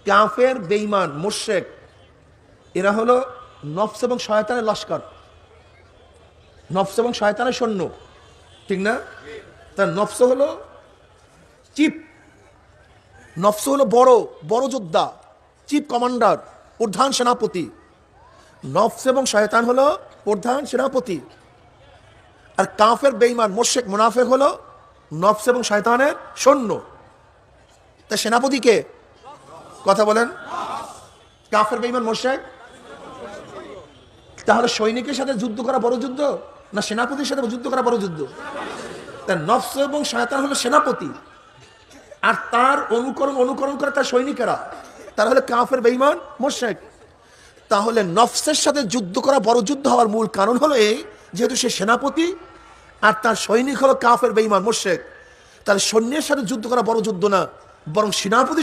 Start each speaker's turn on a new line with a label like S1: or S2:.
S1: কাফের, বেঈমান, মুশরিক এরা হলো নফস এবং শয়তানের লস্কর, নফস এবং শয়তানের সৈন্য, ঠিক না? তার নফস হলো চিফ, নফস হলো বড় বড় যোদ্ধা, চিফ কমান্ডার, প্রধান সেনাপতি। নফস এবং শয়তান হলো প্রধান সেনাপতি। আর কাফের, বেঈমান, মুশরিক, মুনাফিক হলো নফস এবং শয়তানের সৈন্য। তা সেনাপতি কে? কথা বলেন। কাফের, বেঈমান, মুশরিক। তাহলে সৈনিকের সাথে যুদ্ধ করা বড় যুদ্ধ না সেনাপতির সাথে যুদ্ধ করা বড় যুদ্ধ? তা নফস এবং শয়তান হলো সেনাপতি, আর তার অনুকরণ করে তার সৈনিকেরা, তারা হলো কাফের, বেঈমান, মুশরিক। তাহলে নফসের সাথে যুদ্ধ করা বড় যুদ্ধ হওয়ার মূল কারণ হলো এই, যেহেতু সে সেনাপতি আর তার সৈনিক হলো কাফের, বেঈমান, মুশরিক। তাহলে সৈন্যের সাথে যুদ্ধ করা বড় যুদ্ধ না, বরং সেনাপতি